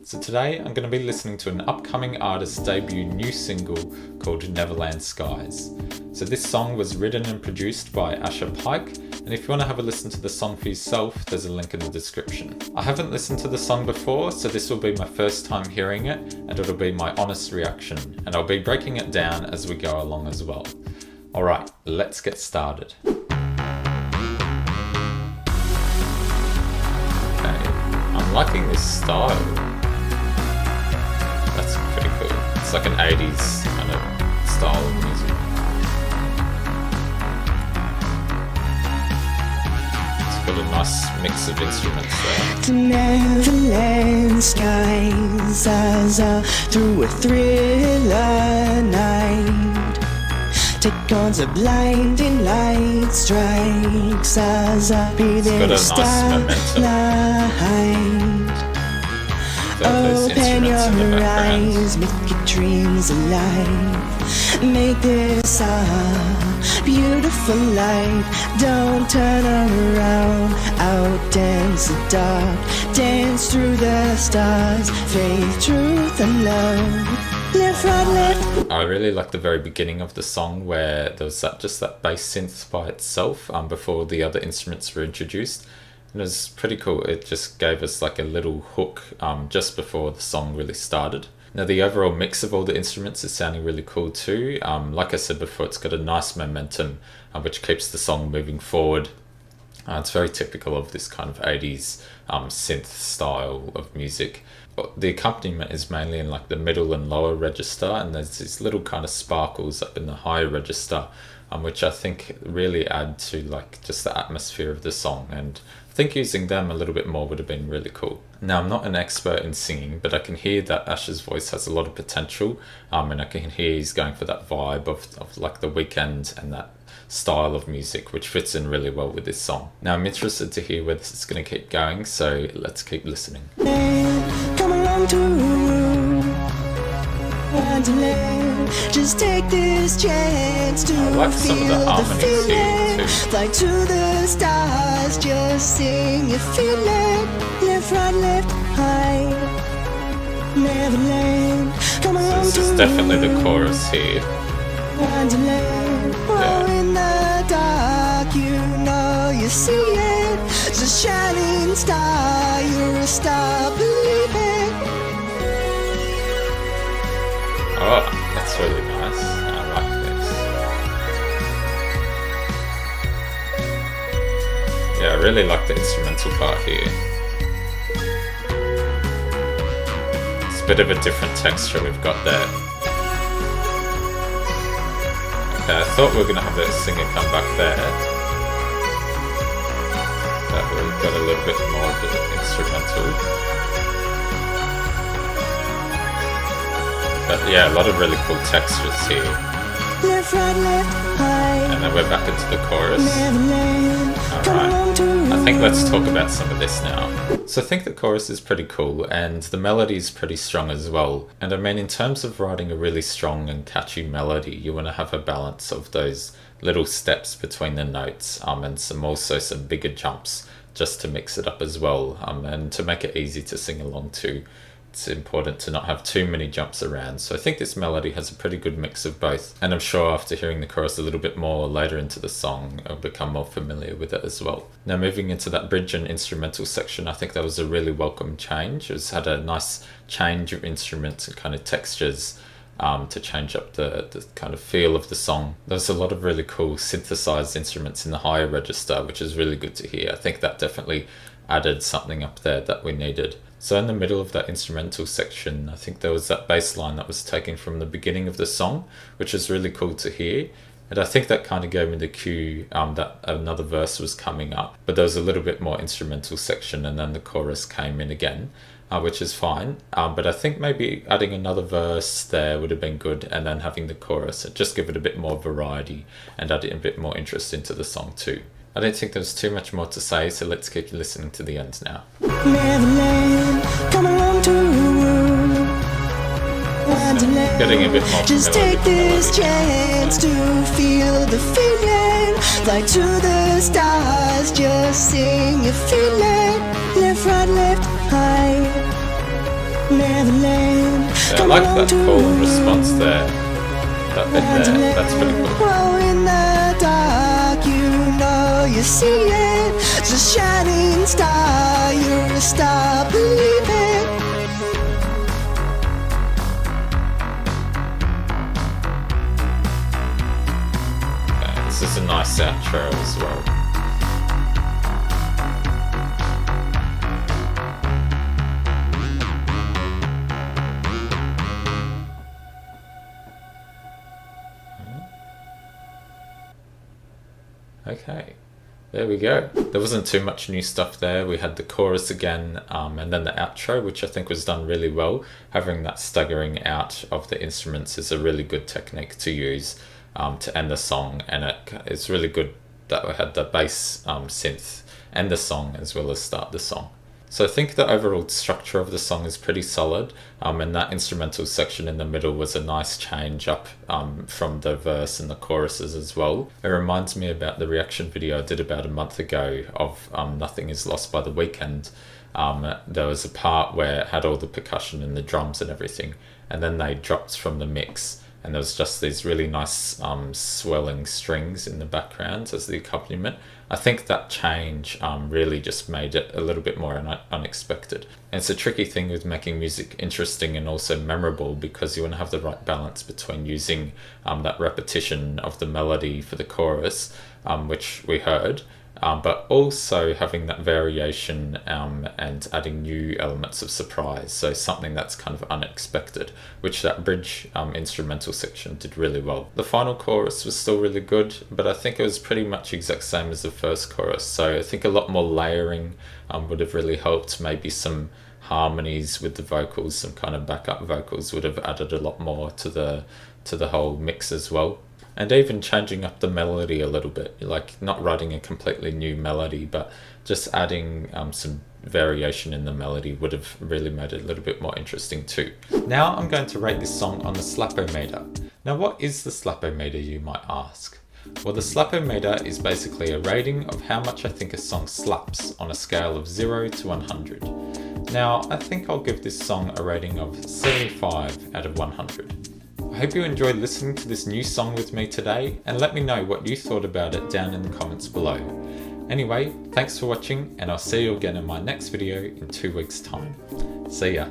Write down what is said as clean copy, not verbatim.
So today I'm going to be listening to an upcoming artist's debut new single called Neverland Skies. So this song was written and produced by Asher Pike, and if you want to have a listen to the song for yourself, there's a link in the description. I haven't listened to the song before, so this will be my first time hearing it, and it'll be my honest reaction, and I'll be breaking it down as we go along as well. Alright, let's get started. I'm liking this style. That's pretty cool. It's like an 80s kind of style of music. It's got a nice mix of instruments there. To Neverland skies as through a thriller night. Take on the blinding light strikes as breathing starlight. Open your eyes, make your dreams alive. Make this a beautiful life. Don't turn around, outdance the dark. Dance through the stars, faith, truth and love. Left, right, left. I really like the very beginning of the song where there was just that bass synth by itself before the other instruments were introduced. And it was pretty cool. It just gave us like a little hook just before the song really started. Now the overall mix of all the instruments is sounding really cool too. Like I said before, it's got a nice momentum which keeps the song moving forward. It's very typical of this kind of 80s synth style of music. The accompaniment is mainly in like the middle and lower register, and there's these little kind of sparkles up in the higher register, which I think really add to like just the atmosphere of the song, and I think using them a little bit more would have been really cool. Now I'm not an expert in singing, but I can hear that Asher's voice has a lot of potential, and I can hear he's going for that vibe of like The Weeknd and that style of music, which fits in really well with this song. Now I'm interested to hear where this is going to keep going, so let's keep listening. Come along to Wonderland. Just take this chance to like some of the feel the harmonies here feeling. too. Fly to the stars, just sing your feeling. Left, right, left, high. Neverland. Come So along this to is definitely the chorus here. Wonderland. Oh, in the dark, you know you see it. It's a shining star, you're a star, believe it. Oh, that's really nice. I like this. Yeah, I really like the instrumental part here. It's a bit of a different texture we've got there. Okay, I thought we were going to have the singer come back there. But we've got a little bit more of the instrumental. But yeah, a lot of really cool textures here. Left, right, left, high. And then we're back into the chorus. Neverland. Alright, I think let's talk about some of this now. So I think the chorus is pretty cool, and the melody is pretty strong as well. And I mean, in terms of writing a really strong and catchy melody, you want to have a balance of those little steps between the notes, and some bigger jumps just to mix it up as well, and to make it easy to sing along to. It's important to not have too many jumps around. So I think this melody has a pretty good mix of both. And I'm sure after hearing the chorus a little bit more later into the song, I'll become more familiar with it as well. Now moving into that bridge and instrumental section, I think that was a really welcome change. It's had a nice change of instruments and kind of textures to change up the kind of feel of the song. There's a lot of really cool synthesized instruments in the higher register, which is really good to hear. I think that definitely added something up there that we needed. So in the middle of that instrumental section, I think there was that bass line that was taken from the beginning of the song, which is really cool to hear. And I think that kind of gave me the cue that another verse was coming up. But there was a little bit more instrumental section, and then the chorus came in again, which is fine. But I think maybe adding another verse there would have been good, and then having the chorus, just give it a bit more variety and add a bit more interest into the song too. I don't think there's too much more to say, so let's keep listening to the end now. Neverland, come along to Wonderland. Getting a bit more Just familiar take with the this melody. chance to feel the feeling. Fly to the stars, just sing your feeling. Left, right, left, high. Neverland. Yeah, I like that call and response there. That bit there, that's pretty cool. Glow in the dark, you know you see it. It's a shining star, you're a star, believe it. Okay, this is a nice outro as well. Okay, there we go. There wasn't too much new stuff there. We had the chorus again, and then the outro, which I think was done really well. Having that staggering out of the instruments is a really good technique to use to end the song, and it's really good that we had the bass synth end the song as well as start the song. So I think the overall structure of the song is pretty solid, and that instrumental section in the middle was a nice change up from the verse and the choruses as well. It reminds me about the reaction video I did about a month ago of Nothing Is Lost by The Weeknd. There was a part where it had all the percussion and the drums and everything, and then they dropped from the mix, and there was just these really nice swelling strings in the background as the accompaniment. I think that change really just made it a little bit more unexpected. And it's a tricky thing with making music interesting and also memorable, because you want to have the right balance between using that repetition of the melody for the chorus, which we heard, but also having that variation and adding new elements of surprise, so something that's kind of unexpected, which that bridge instrumental section did really well. The final chorus was still really good, but I think it was pretty much exact same as the first chorus, so I think a lot more layering would have really helped. Maybe some harmonies with the vocals, some kind of backup vocals would have added a lot more to the whole mix as well. And even changing up the melody a little bit, like not writing a completely new melody, but just adding some variation in the melody would have really made it a little bit more interesting too. Now I'm going to rate this song on the Slapometer. Now what is the Slapometer, you might ask? Well, the Slapometer is basically a rating of how much I think a song slaps on a scale of 0 to 100. Now I think I'll give this song a rating of 75 out of 100. I hope you enjoyed listening to this new song with me today, and let me know what you thought about it down in the comments below. Anyway, thanks for watching, and I'll see you again in my next video in 2 weeks' time. See ya.